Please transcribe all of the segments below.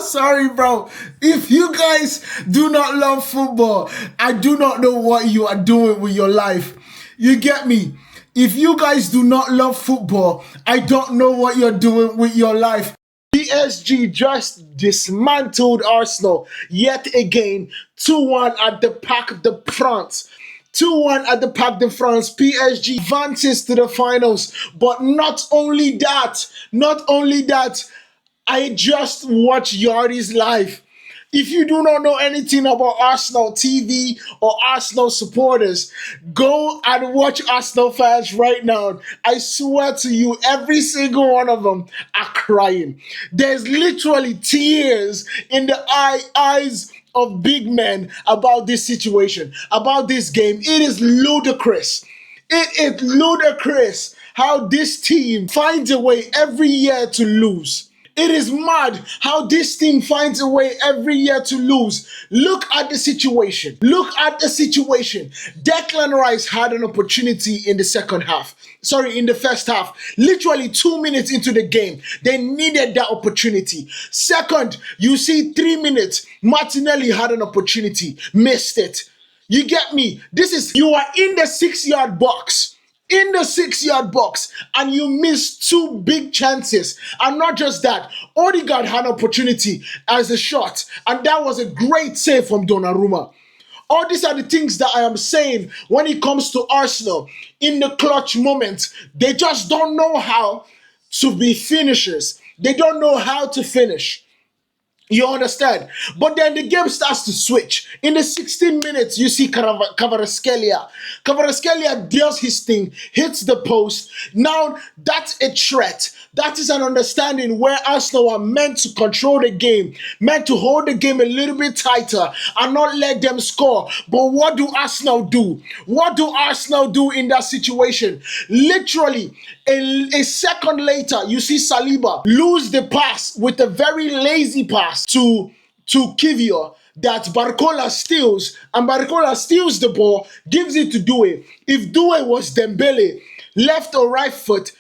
Sorry, bro. If you guys do not love football, I do not know what you are doing with your life. You get me? If you guys do not love football, I don't know what you're doing with your life. PSG just dismantled Arsenal yet again, 2-1 at the Parc de France. 2-1 at the Parc de France. PSG advances to the finals. But not only that, I just watched Yari's live. If you do not know anything about Arsenal TV or Arsenal supporters, go and watch Arsenal fans right now. I swear to you, every single one of them are crying. There's literally tears in the eyes of big men about this situation, about this game. It is ludicrous. It is ludicrous how this team finds a way every year to lose. It is mad how this team finds a way every year to lose. Look at the situation. Look at the situation. Declan Rice had an opportunity in the in the first half. Literally 2 minutes into the game. They needed that opportunity. Second, you see 3 minutes. Martinelli had an opportunity. Missed it. You get me? You are in the 6-yard box. In the 6-yard box, and you missed 2 big chances. And not just that, Odegaard had an opportunity as a shot, and that was a great save from Donnarumma. All these are the things that I am saying when it comes to Arsenal. In the clutch moments, they just don't know how to be finishers. They don't know how to finish. You understand? But then the game starts to switch. In the 16 minutes, you see Kvaratskhelia. Kvaratskhelia does his thing, hits the post. Now, that's a threat. That is an understanding where Arsenal are meant to control the game, meant to hold the game a little bit tighter and not let them score. But what do Arsenal do? What do Arsenal do in that situation? Literally, a second later, you see Saliba lose the pass with a very lazy pass to Kivior that Barcola steals, and Barcola steals the ball, gives it to Doué. If Doué was Dembele, left or right foot,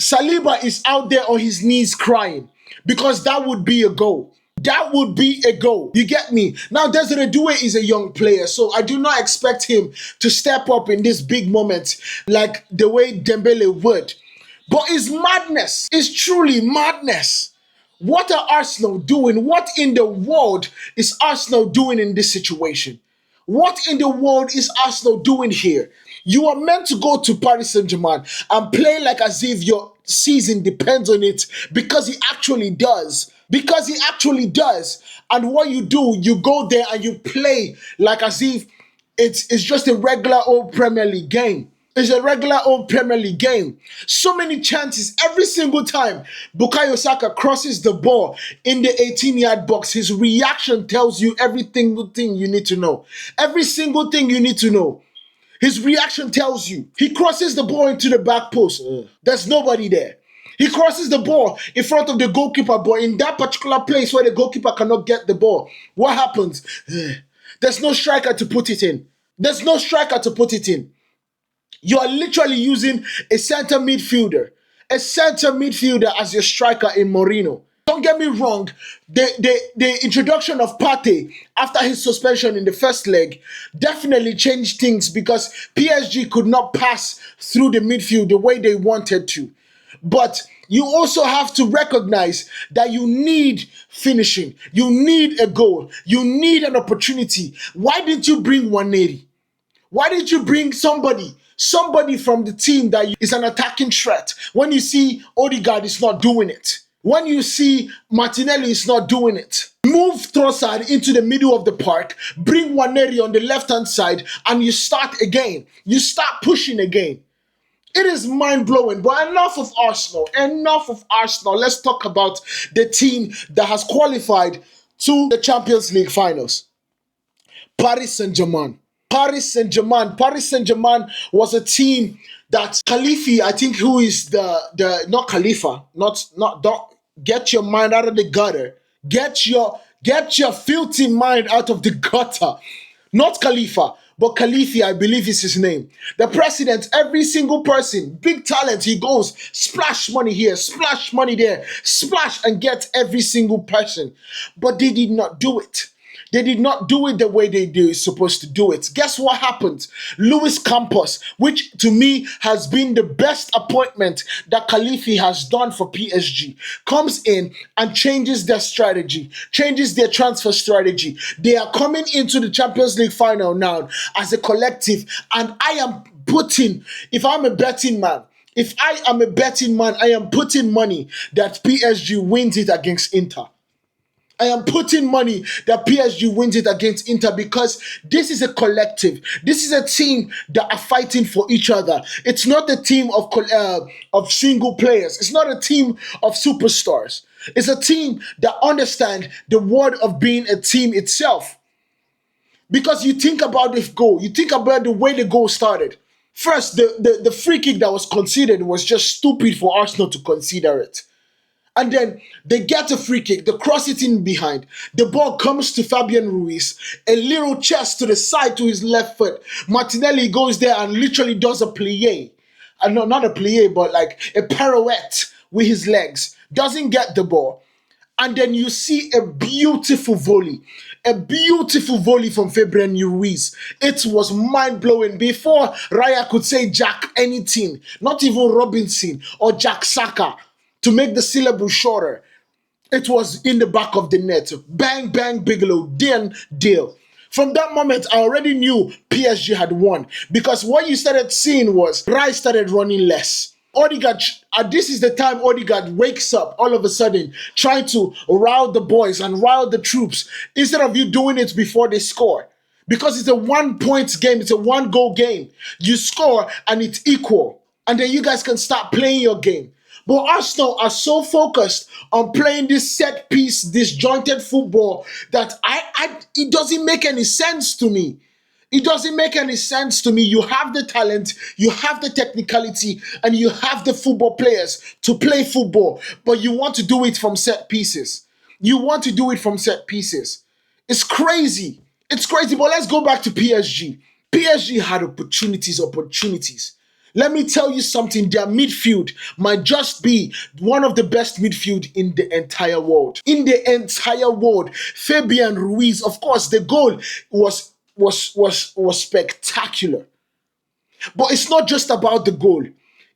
Saliba is out there on his knees crying because that would be a goal. That would be a goal. You get me? Now, Desiree Doué is a young player, so I do not expect him to step up in this big moment like the way Dembele would. But it's madness. It's truly madness. What are Arsenal doing? What in the world is Arsenal doing in this situation? What in the world is Arsenal doing here? You are meant to go to Paris Saint-Germain and play like as if your season depends on it, because it actually does. Because it actually does. And what you do, you go there and you play like as if it's just a regular old Premier League game. It's a regular old Premier League game. So many chances every single time Bukayo Saka crosses the ball in the 18-yard box. His reaction tells you every single thing you need to know. Every single thing you need to know. His reaction tells you. He crosses the ball into the back post. There's nobody there. He crosses the ball in front of the goalkeeper, but in that particular place where the goalkeeper cannot get the ball, what happens? There's no striker to put it in. There's no striker to put it in. You are literally using a center midfielder as your striker in Moreno. Don't get me wrong, the introduction of Partey after his suspension in the first leg definitely changed things because PSG could not pass through the midfield the way they wanted to. But you also have to recognize that you need finishing. You need a goal. You need an opportunity. Why didn't you bring Waneri? Why didn't you bring somebody from the team that is an attacking threat when you see Odegaard is not doing it? When you see Martinelli is not doing it? Move Trossard into the middle of the park, bring Waneri on the left-hand side, and you start again. You start pushing again. It is mind-blowing, but enough of Arsenal. Enough of Arsenal. Let's talk about the team that has qualified to the Champions League finals. Paris Saint-Germain. Paris Saint-Germain was a team that Khalifi, I think, who is not Khalifa, don't get your mind out of the gutter. Get your filthy mind out of the gutter. Not Khalifa, But Khalifi, I believe is his name. The president, every single person, big talent, he goes, splash money here, splash money there, splash and get every single person. But they did not do it. They did not do it the way they do supposed to do it. Guess what happened? Luis Campos, which to me has been the best appointment that Khalifi has done for PSG, comes in and changes their strategy, changes their transfer strategy. They are coming into the Champions League final now as a collective, and I am putting, if I'm a betting man, if I am a betting man, I am putting money that PSG wins it against Inter. I am putting money that PSG wins it against Inter because this is a collective. This is a team that are fighting for each other. It's not a team of single players. It's not a team of superstars. It's a team that understand the word of being a team itself. Because you think about the goal, you think about the way the goal started. First, the free kick that was conceded was just stupid for Arsenal to consider it. And then they get a free kick, they cross it in behind. The ball comes to Fabian Ruiz, a little chest to the side to his left foot. Martinelli goes there and literally does a plie. No, not a plie, but like a pirouette with his legs. Doesn't get the ball. And then you see a beautiful volley. A beautiful volley from Fabian Ruiz. It was mind-blowing. Before Raya could say Jack anything, not even Robinson or Jack Saka, to make the syllable shorter, it was in the back of the net. Bang, bang, Bigelow, then deal. From that moment, I already knew PSG had won because what you started seeing was Rice started running less. Odegaard, this is the time Odegaard wakes up all of a sudden, trying to rile the boys and rile the troops instead of you doing it before they score. Because it's a 1-point game, it's a 1-goal game. You score and it's equal. And then you guys can start playing your game. But Arsenal are so focused on playing this set piece, disjointed football that it doesn't make any sense to me. It doesn't make any sense to me. You have the talent, you have the technicality, and you have the football players to play football, but you want to do it from set pieces. You want to do it from set pieces. It's crazy. It's crazy, but let's go back to PSG. PSG had opportunities. Let me tell you something, their midfield might just be one of the best midfield in the entire world. In the entire world, Fabian Ruiz, of course, the goal was spectacular. But it's not just about the goal.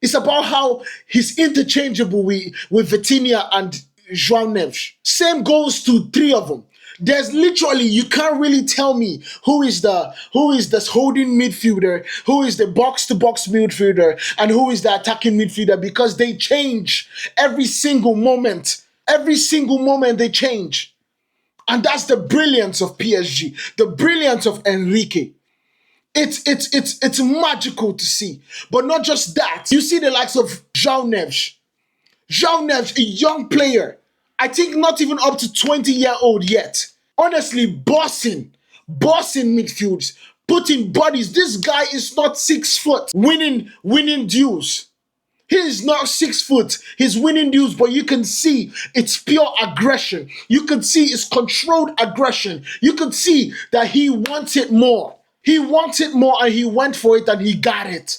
It's about how he's interchangeable with Vitinha and João. Same goes to 3 of them. There's literally, you can't really tell me who is the holding midfielder, who is the box-to-box midfielder, and who is the attacking midfielder because they change every single moment. Every single moment they change. And that's the brilliance of PSG, the brilliance of Enrique. It's magical to see. But not just that. You see the likes of João Neves. João Neves, a young player. I think not even up to 20-year-old yet. Honestly, bossing midfields, putting bodies. This guy is not 6 foot, winning duels. He is not 6 foot. He's winning duels, but you can see it's pure aggression. You can see it's controlled aggression. You can see that he wants it more. He wants it more, and he went for it, and he got it.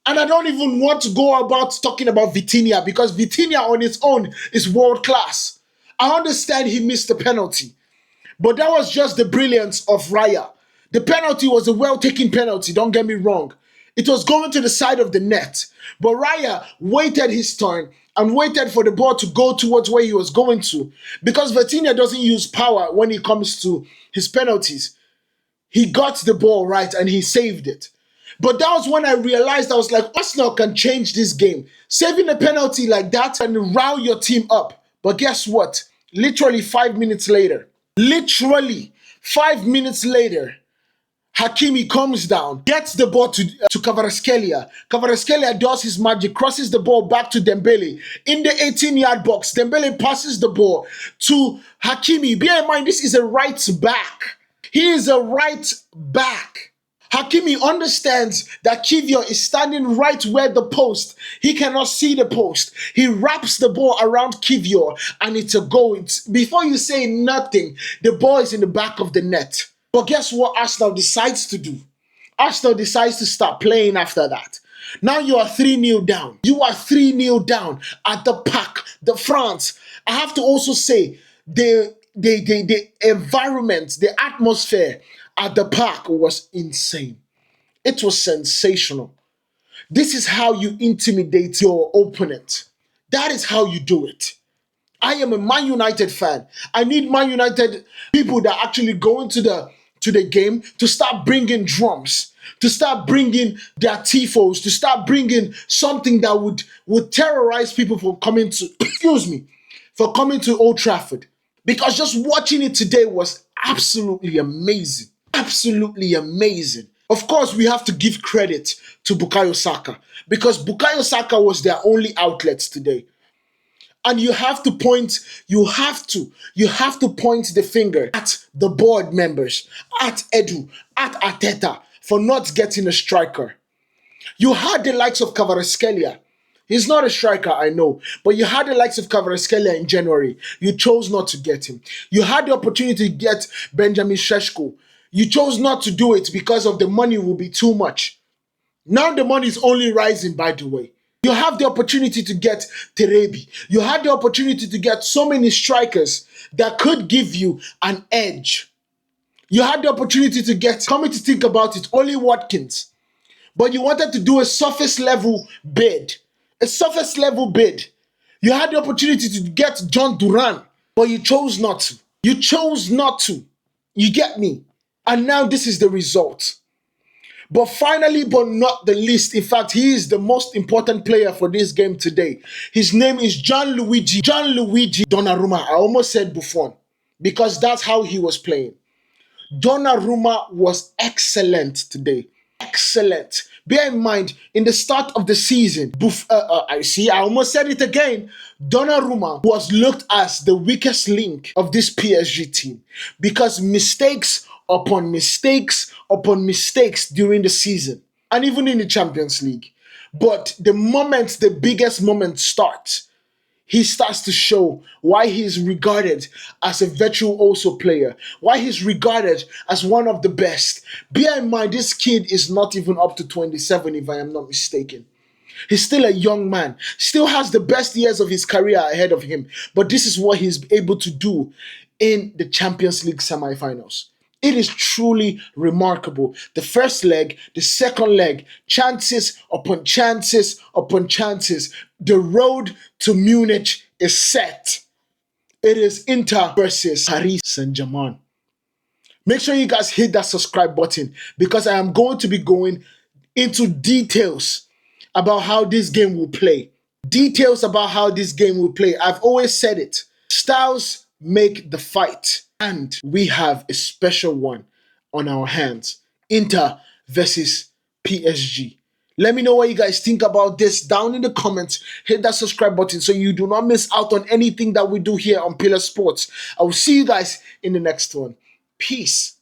And I don't even want to go about talking about Vitinha because Vitinha on its own is world class. I understand he missed the penalty, but that was just the brilliance of Raya. The penalty was a well-taken penalty, don't get me wrong. It was going to the side of the net, but Raya waited his turn and waited for the ball to go towards where he was going to because Vitinha doesn't use power when it comes to his penalties. He got the ball right and he saved it. But that was when I realized, I was like, Arsenal can change this game. Saving a penalty like that and rile your team up. But guess what? Literally 5 minutes later, Hakimi comes down, gets the ball to Kvaratskhelia. Kvaratskhelia does his magic, crosses the ball back to Dembele. In the 18-yard box, Dembele passes the ball to Hakimi. Bear in mind, this is a right back. He is a right back. Hakimi understands that Kivior is standing right where the post. He cannot see the post. He wraps the ball around Kivior and it's a goal. Before you say nothing, the ball is in the back of the net. But guess what Arsenal decides to do? Arsenal decides to start playing after that. Now you are 3-0 down. You are 3-0 down at the Parc de France. I have to also say the environment, the atmosphere at the Parc was insane. It was sensational. This is how you intimidate your opponent. That is how you do it. I am a Man United fan. I need Man United people that actually go into the game to start bringing drums, to start bringing their tifos, to start bringing something that would terrorize people for coming to excuse me, for coming to Old Trafford. Because just watching it today was absolutely amazing. Absolutely amazing. Of course, we have to give credit to Bukayo Saka because Bukayo Saka was their only outlet today. And you have to point the finger at the board members, at Edu, at Arteta for not getting a striker. You had the likes of Kvaratskhelia. He's not a striker, I know, but you had the likes of Kvaratskhelia in January. You chose not to get him. You had the opportunity to get Benjamin Šeško. You chose not to do it because of the money will be too much. Now the money is only rising, by the way. You have the opportunity to get Terebi. You had the opportunity to get so many strikers that could give you an edge. You had the opportunity to get, coming to think about it, only Watkins. But you wanted to do a surface level bid. A surface level bid. You had the opportunity to get John Duran, but you chose not to. You chose not to. You get me? And now this is the result. But finally, but not the least, in fact, he is the most important player for this game today. His name is Gianluigi Donnarumma. I almost said Buffon because that's how he was playing. Donnarumma was excellent today. Excellent. Bear in mind, in the start of the season, I almost said it again. Donnarumma was looked as the weakest link of this PSG team because mistakes upon mistakes upon mistakes during the season and even in the Champions League. But the moment the biggest moment starts, he starts to show why he's regarded as a virtuoso player, why he's regarded as one of the best. Bear in mind, this kid is not even up to 27, if I am not mistaken. He's still a young man, still has the best years of his career ahead of him. But this is what he's able to do in the Champions League semifinals. It is truly remarkable. The first leg, the second leg, chances upon chances upon chances. The road to Munich is set. It is Inter versus Paris Saint-Germain. Make sure you guys hit that subscribe button because I am going to be going into details about how this game will play. Details about how this game will play. I've always said it. Styles make the fight. And we have a special one on our hands. Inter versus PSG. Let me know what you guys think about this down in the comments. Hit that subscribe button so you do not miss out on anything that we do here on Pillar Sports. I will see you guys in the next one. Peace.